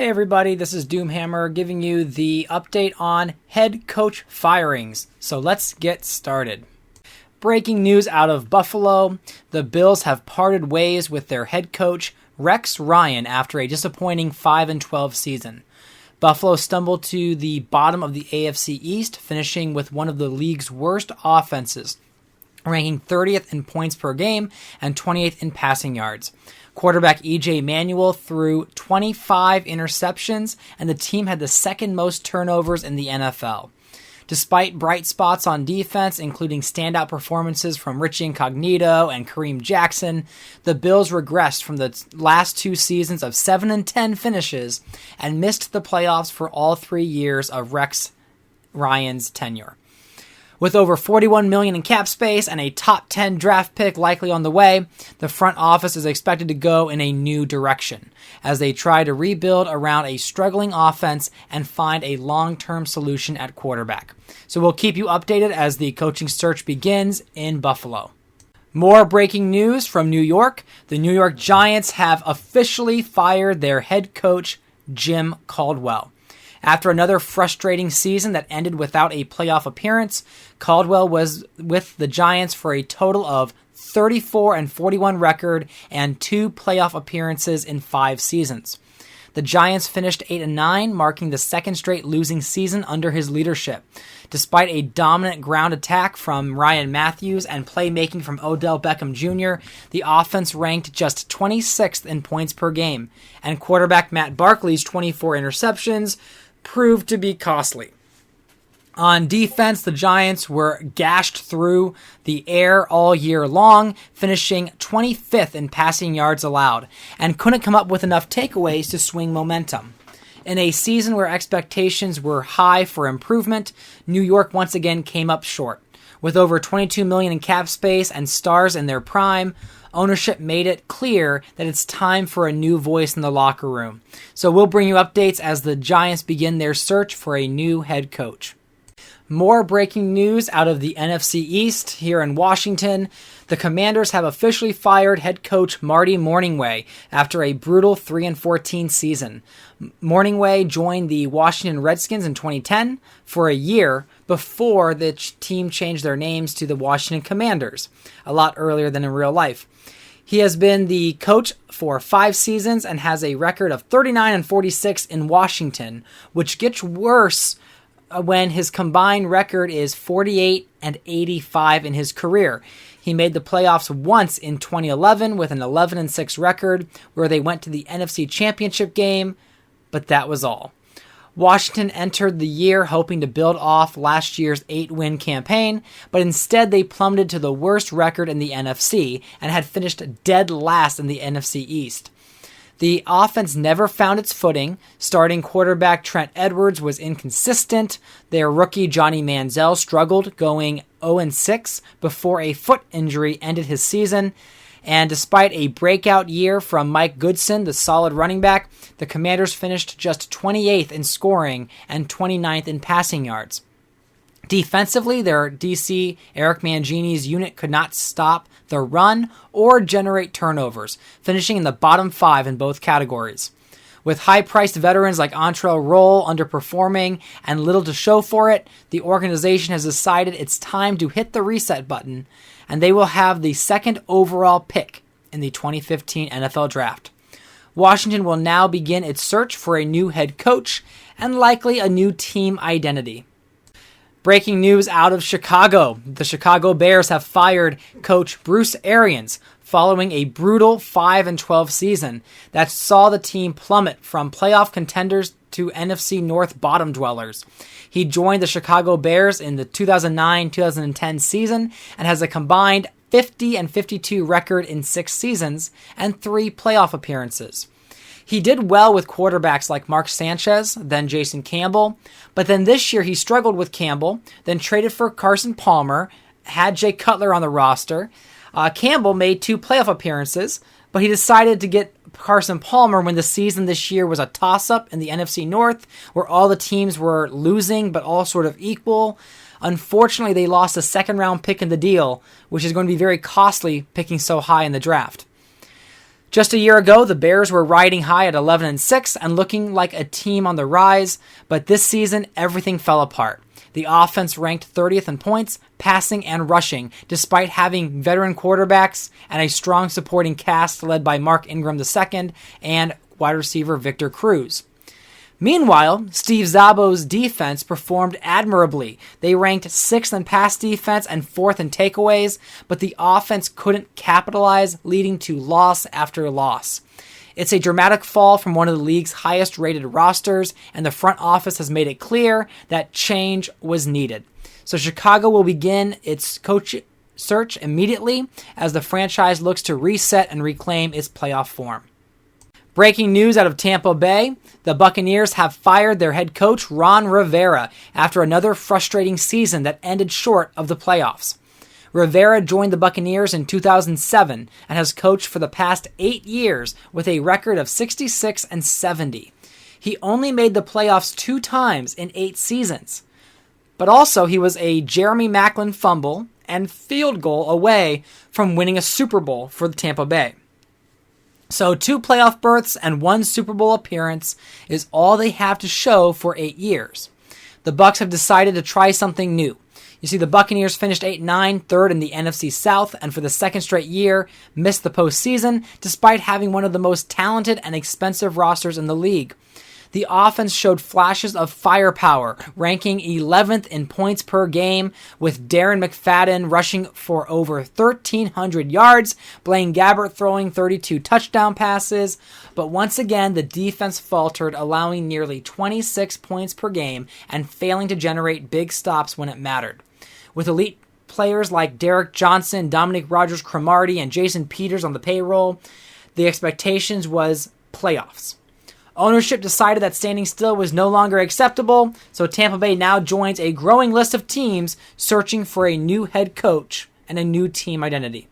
Hey everybody, this is Doomhammer giving you the update on head coach firings. So let's get started. Breaking news out of Buffalo. The Bills have parted ways with their head coach, Rex Ryan, after a disappointing 5-12 season. Buffalo stumbled to the bottom of the AFC East, finishing with one of the league's worst offenses, ranking 30th in points per game and 28th in passing yards. Quarterback E.J. Manuel threw 25 interceptions, and the team had the second most turnovers in the NFL. Despite bright spots on defense, including standout performances from Richie Incognito and Kareem Jackson, the Bills regressed from the last two seasons of 7-10 finishes and missed the playoffs for all 3 years of Rex Ryan's tenure. With over $41 million in cap space and a top 10 draft pick likely on the way, the front office is expected to go in a new direction as they try to rebuild around a struggling offense and find a long-term solution at quarterback. So we'll keep you updated as the coaching search begins in Buffalo. More breaking news from New York. The New York Giants have officially fired their head coach, Jim Caldwell. After another frustrating season that ended without a playoff appearance, Caldwell was with the Giants for a total of 34-41 record and 2 playoff appearances in 5 seasons. The Giants finished 8-9, marking the second straight losing season under his leadership. Despite a dominant ground attack from Ryan Matthews and playmaking from Odell Beckham Jr., the offense ranked just 26th in points per game, and quarterback Matt Barkley's 24 interceptions proved to be costly. On defense, the Giants were gashed through the air all year long, finishing 25th in passing yards allowed, and couldn't come up with enough takeaways to swing momentum. In a season where expectations were high for improvement, New York once again came up short. With over $22 million in cap space and stars in their prime, ownership made it clear that it's time for a new voice in the locker room. So we'll bring you updates as the Giants begin their search for a new head coach. More breaking news out of the NFC East here in Washington. The Commanders have officially fired head coach Marty Morningway after a brutal 3-14 season. Morningway joined the Washington Redskins in 2010 for a year before the team changed their names to the Washington Commanders, a lot earlier than in real life. He has been the coach for 5 seasons and has a record of 39-46 in Washington, which gets worse when his combined record is 48-85 in his career. He made the playoffs once in 2011 with an 11-6 record where they went to the NFC Championship game, but that was all. Washington entered the year hoping to build off last year's 8-win campaign, but instead they plummeted to the worst record in the NFC and had finished dead last in the NFC East. The offense never found its footing. Starting quarterback Trent Edwards was inconsistent. Their rookie Johnny Manziel struggled, going 0-6 before a foot injury ended his season. And despite a breakout year from Mike Goodson, the solid running back, the Commanders finished just 28th in scoring and 29th in passing yards. Defensively, their DC Eric Mangini's unit could not stop the run or generate turnovers, finishing in the bottom 5 in both categories. With high-priced veterans like Antrell Roll underperforming and little to show for it, the organization has decided it's time to hit the reset button, and they will have the second overall pick in the 2015 NFL Draft. Washington will now begin its search for a new head coach and likely a new team identity. Breaking news out of Chicago. The Chicago Bears have fired coach Bruce Arians following a brutal 5-12 season that saw the team plummet from playoff contenders to NFC North bottom dwellers. He joined the Chicago Bears in the 2009-2010 season and has a combined 50-52 record in 6 seasons and 3 playoff appearances. He did well with quarterbacks like Mark Sanchez, then Jason Campbell, but then this year he struggled with Campbell, then traded for Carson Palmer, had Jay Cutler on the roster. Campbell made 2 playoff appearances, but he decided to get Carson Palmer when the season this year was a toss-up in the NFC North, where all the teams were losing but all sort of equal. Unfortunately, they lost a second-round pick in the deal, which is going to be very costly picking so high in the draft. Just a year ago, the Bears were riding high at 11-6 and looking like a team on the rise, but this season, everything fell apart. The offense ranked 30th in points, passing and rushing, despite having veteran quarterbacks and a strong supporting cast led by Mark Ingram II and wide receiver Victor Cruz. Meanwhile, Steve Szabo's defense performed admirably. They ranked 6th in pass defense and 4th in takeaways, but the offense couldn't capitalize, leading to loss after loss. It's a dramatic fall from one of the league's highest rated rosters, and the front office has made it clear that change was needed. So Chicago will begin its coach search immediately as the franchise looks to reset and reclaim its playoff form. Breaking news out of Tampa Bay, the Buccaneers have fired their head coach Ron Rivera after another frustrating season that ended short of the playoffs. Rivera joined the Buccaneers in 2007 and has coached for the past 8 years with a record of 66-70. He only made the playoffs 2 times in 8 seasons. But also he was a Jeremy Maclin fumble and field goal away from winning a Super Bowl for the Tampa Bay. So 2 playoff berths and 1 Super Bowl appearance is all they have to show for 8 years. The Bucs have decided to try something new. You see, the Buccaneers finished 8-9, third in the NFC South, and for the second straight year, missed the postseason, despite having one of the most talented and expensive rosters in the league. The offense showed flashes of firepower, ranking 11th in points per game, with Darren McFadden rushing for over 1,300 yards, Blaine Gabbert throwing 32 touchdown passes. But once again, the defense faltered, allowing nearly 26 points per game and failing to generate big stops when it mattered. With elite players like Derek Johnson, Dominic Rodgers-Cromartie, and Jason Peters on the payroll, the expectations was playoffs. Ownership decided that standing still was no longer acceptable, so Tampa Bay now joins a growing list of teams searching for a new head coach and a new team identity.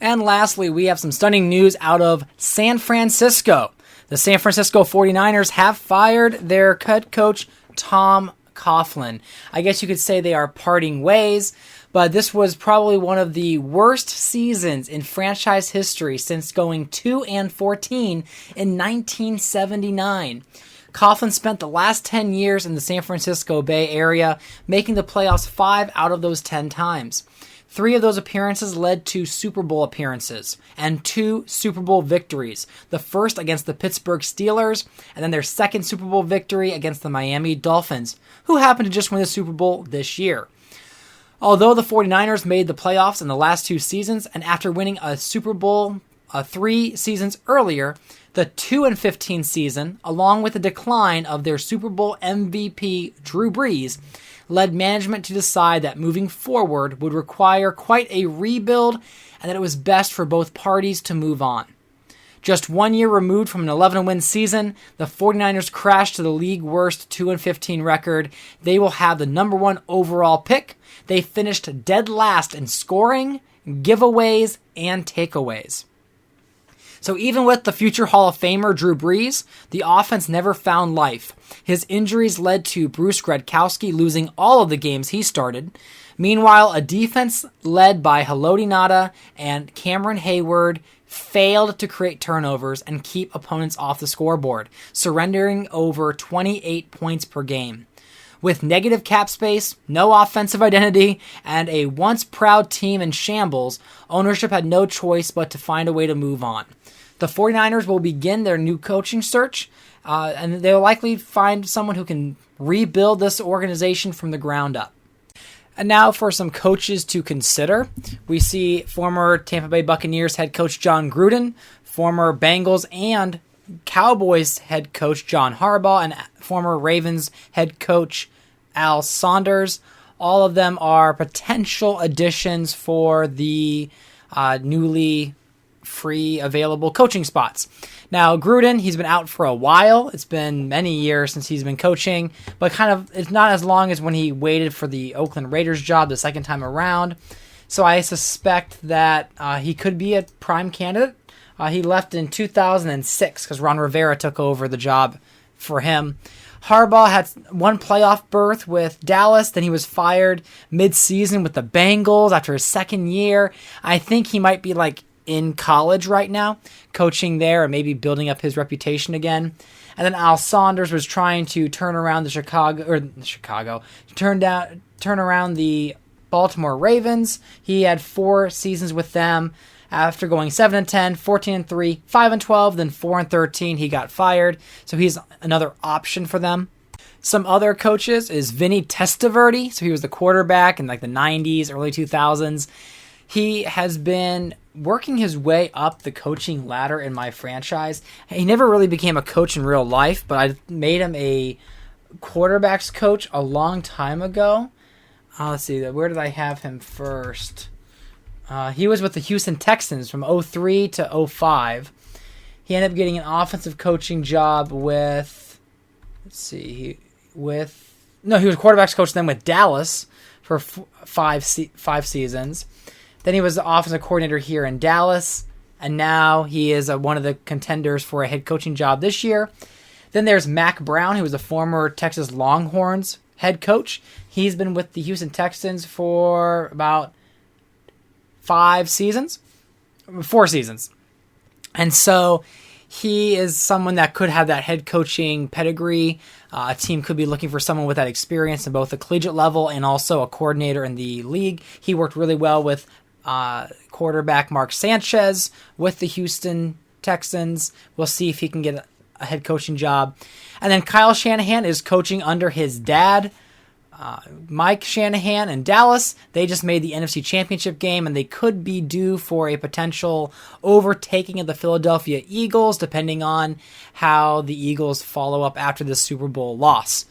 And lastly, we have some stunning news out of San Francisco. The San Francisco 49ers have fired their head coach, Tom Coughlin. I guess you could say they are parting ways, but this was probably one of the worst seasons in franchise history since going 2-14 in 1979. Coughlin spent the last 10 years in the San Francisco Bay Area, making the playoffs 5 out of those 10 times. 3 of those appearances led to Super Bowl appearances and 2 Super Bowl victories. The first against the Pittsburgh Steelers, and then their second Super Bowl victory against the Miami Dolphins, who happened to just win the Super Bowl this year. Although the 49ers made the playoffs in the last 2 seasons, and after winning a Super Bowl 3 seasons earlier, the 2-15 season, along with the decline of their Super Bowl MVP Drew Brees, led management to decide that moving forward would require quite a rebuild and that it was best for both parties to move on. Just 1 year removed from an 11-win season, the 49ers crashed to the league worst 2-15 record. They will have the number 1 overall pick. They finished dead last in scoring, giveaways, and takeaways. So even with the future Hall of Famer Drew Brees, the offense never found life. His injuries led to Bruce Gradkowski losing all of the games he started. Meanwhile, a defense led by Haloti Ngata and Cameron Hayward failed to create turnovers and keep opponents off the scoreboard, surrendering over 28 points per game. With negative cap space, no offensive identity, and a once proud team in shambles, ownership had no choice but to find a way to move on. The 49ers will begin their new coaching search, and they'll likely find someone who can rebuild this organization from the ground up. And now for some coaches to consider. We see former Tampa Bay Buccaneers head coach John Gruden, former Bengals and Cowboys head coach John Harbaugh, and former Ravens head coach Al Saunders. All of them are potential additions for the newly free available coaching spots. Now, Gruden, he's been out for a while. It's been many years since he's been coaching, but it's not as long as when he waited for the Oakland Raiders job the second time around. So I suspect that he could be a prime candidate. He left in 2006 because Ron Rivera took over the job for him. Harbaugh had 1 playoff berth with Dallas, then he was fired mid-season with the Bengals after his second year. I think he might be in college right now, coaching there and maybe building up his reputation again. And then Al Saunders was trying to turn around turn around the Baltimore Ravens. He had 4 seasons with them. After going 7-10, 14-3, 5-12, then 4-13, he got fired. So he's another option for them. Some other coaches is Vinny Testaverde. So he was the quarterback in like the 90s, early 2000s. He has been working his way up the coaching ladder in my franchise. He never really became a coach in real life, but I made him a quarterbacks coach a long time ago. Let's see, where did I have him first? He was with the Houston Texans from 2003 to 2005. He ended up getting an offensive coaching job with, he was quarterbacks coach then with Dallas for 5 seasons. Then he was the offensive coordinator here in Dallas, and now he is one of the contenders for a head coaching job this year. Then there's Mac Brown, who was a former Texas Longhorns head coach. He's been with the Houston Texans for about 4 seasons. And so he is someone that could have that head coaching pedigree. A team could be looking for someone with that experience in both the collegiate level and also a coordinator in the league. He worked really well with quarterback Mark Sanchez with the Houston Texans. We'll see if he can get a head coaching job. And then Kyle Shanahan is coaching under his dad, Mike Shanahan in Dallas. They just made the NFC Championship game, and they could be due for a potential overtaking of the Philadelphia Eagles, depending on how the Eagles follow up after the Super Bowl loss.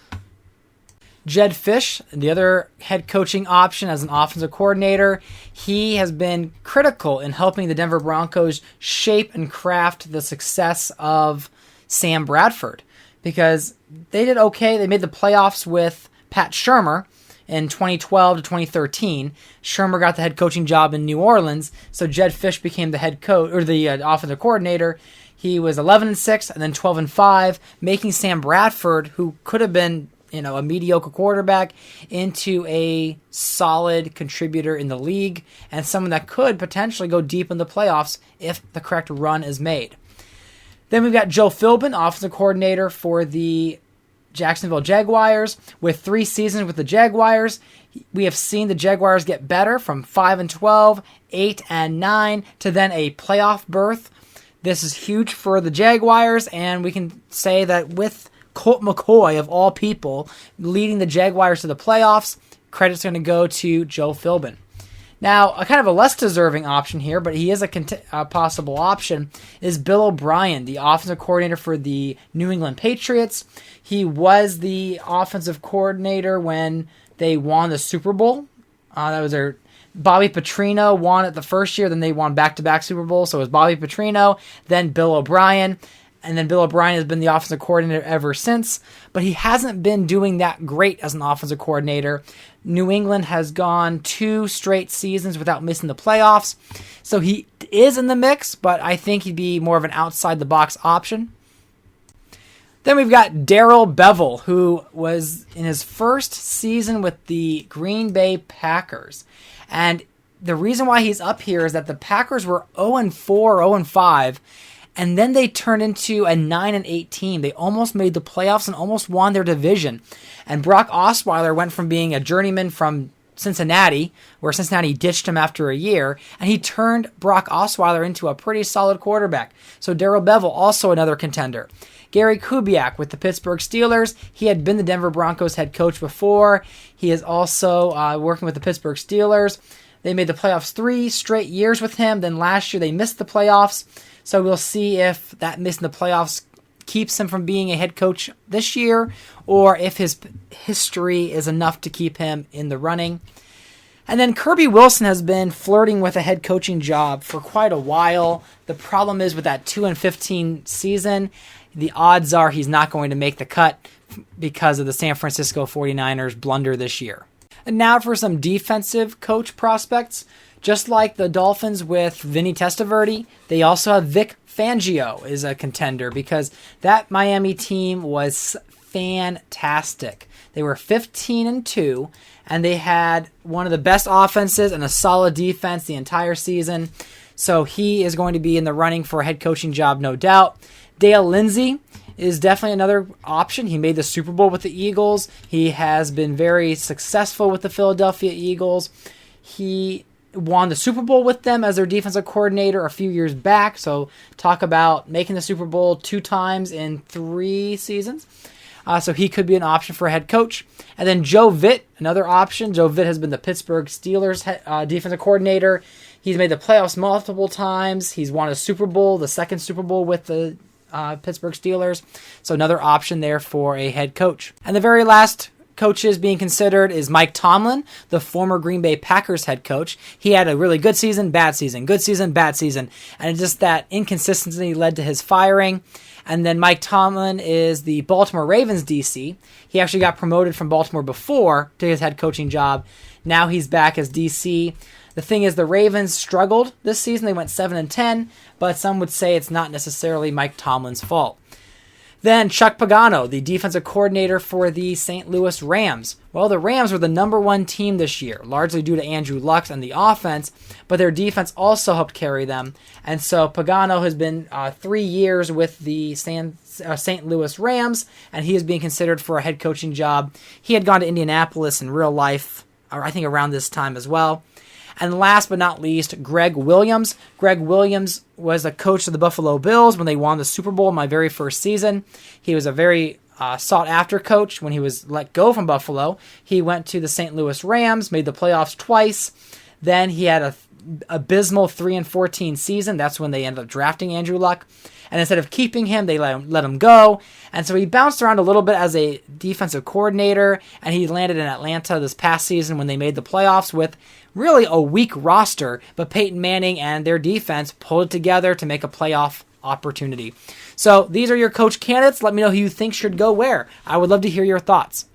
Jedd Fisch, the other head coaching option as an offensive coordinator, he has been critical in helping the Denver Broncos shape and craft the success of Sam Bradford, because they did okay. They made the playoffs with Pat Shurmur in 2012 to 2013. Shurmur got the head coaching job in New Orleans, so Jedd Fisch became the head coach or the offensive coordinator. He was 11-6 and then 12-5, making Sam Bradford, who could have been a mediocre quarterback, into a solid contributor in the league and someone that could potentially go deep in the playoffs if the correct run is made. Then we've got Joe Philbin, offensive coordinator for the Jacksonville Jaguars. With 3 seasons with the Jaguars, we have seen the Jaguars get better from 5-12, 8-9 to then a playoff berth. This is huge for the Jaguars, and we can say that with Colt McCoy, of all people, leading the Jaguars to the playoffs, credit's going to go to Joe Philbin. Now, a kind of a less deserving option here, but he is a possible option, is Bill O'Brien, the offensive coordinator for the New England Patriots. He was the offensive coordinator when they won the Super Bowl. That was their Bobby Petrino won it the first year, then they won back-to-back Super Bowls. So it was Bobby Petrino, then Bill O'Brien. And then Bill O'Brien has been the offensive coordinator ever since, but he hasn't been doing that great as an offensive coordinator. New England has gone 2 straight seasons without missing the playoffs, so he is in the mix, but I think he'd be more of an outside-the-box option. Then we've got Darrell Bevell, who was in his first season with the Green Bay Packers. And the reason why he's up here is that the Packers were 0-4, 0-5, and then they turned into a 9-8 team. They almost made the playoffs and almost won their division. And Brock Osweiler went from being a journeyman from Cincinnati, where Cincinnati ditched him after a year, and he turned Brock Osweiler into a pretty solid quarterback. So Darrell Bevell, also another contender. Gary Kubiak with the Pittsburgh Steelers. He had been the Denver Broncos head coach before. He is also working with the Pittsburgh Steelers. They made the playoffs 3 straight years with him. Then last year they missed the playoffs. So we'll see if that missing the playoffs keeps him from being a head coach this year, or if his history is enough to keep him in the running. And then Kirby Wilson has been flirting with a head coaching job for quite a while. The problem is with that 2-15 season, the odds are he's not going to make the cut because of the San Francisco 49ers blunder this year. And now for some defensive coach prospects. Just like the Dolphins with Vinny Testaverde, they also have Vic Fangio is a contender because that Miami team was fantastic. They were 15-2, and they had one of the best offenses and a solid defense the entire season. So he is going to be in the running for a head coaching job, no doubt. Dale Lindsey is definitely another option. He made the Super Bowl with the Eagles. He has been very successful with the Philadelphia Eagles. He won the Super Bowl with them as their defensive coordinator a few years back. So talk about making the Super Bowl 2 times in 3 seasons. So he could be an option for a head coach. And then Joe Vitt, another option. Joe Vitt has been the Pittsburgh Steelers defensive coordinator. He's made the playoffs multiple times. He's won a Super Bowl, the second Super Bowl with the Pittsburgh Steelers. So another option there for a head coach. And the very last coaches being considered is Mike Tomlin, the former Green Bay Packers head coach. He had a really good season, bad season, good season, bad season. And just that inconsistency led to his firing. And then Mike Tomlin is the Baltimore Ravens DC. He actually got promoted from Baltimore before to his head coaching job. Now he's back as DC. The thing is, the Ravens struggled this season. They went 7-10, but some would say it's not necessarily Mike Tomlin's fault. Then Chuck Pagano, the defensive coordinator for the St. Louis Rams. Well, the Rams were the number 1 team this year, largely due to Andrew Luck and the offense, but their defense also helped carry them. And so Pagano has been 3 years with the St. Louis Rams, and he is being considered for a head coaching job. He had gone to Indianapolis in real life, or I think around this time as well. And last but not least, Greg Williams. Greg Williams was a coach of the Buffalo Bills when they won the Super Bowl in my very first season. He was a very sought-after coach when he was let go from Buffalo. He went to the St. Louis Rams, made the playoffs twice. Then he had a abysmal 3-14 season. That's when they ended up drafting Andrew Luck. And instead of keeping him, they let him go. And so he bounced around a little bit as a defensive coordinator, and he landed in Atlanta this past season when they made the playoffs with really a weak roster, but Peyton Manning and their defense pulled it together to make a playoff opportunity. So these are your coach candidates. Let me know who you think should go where. I would love to hear your thoughts.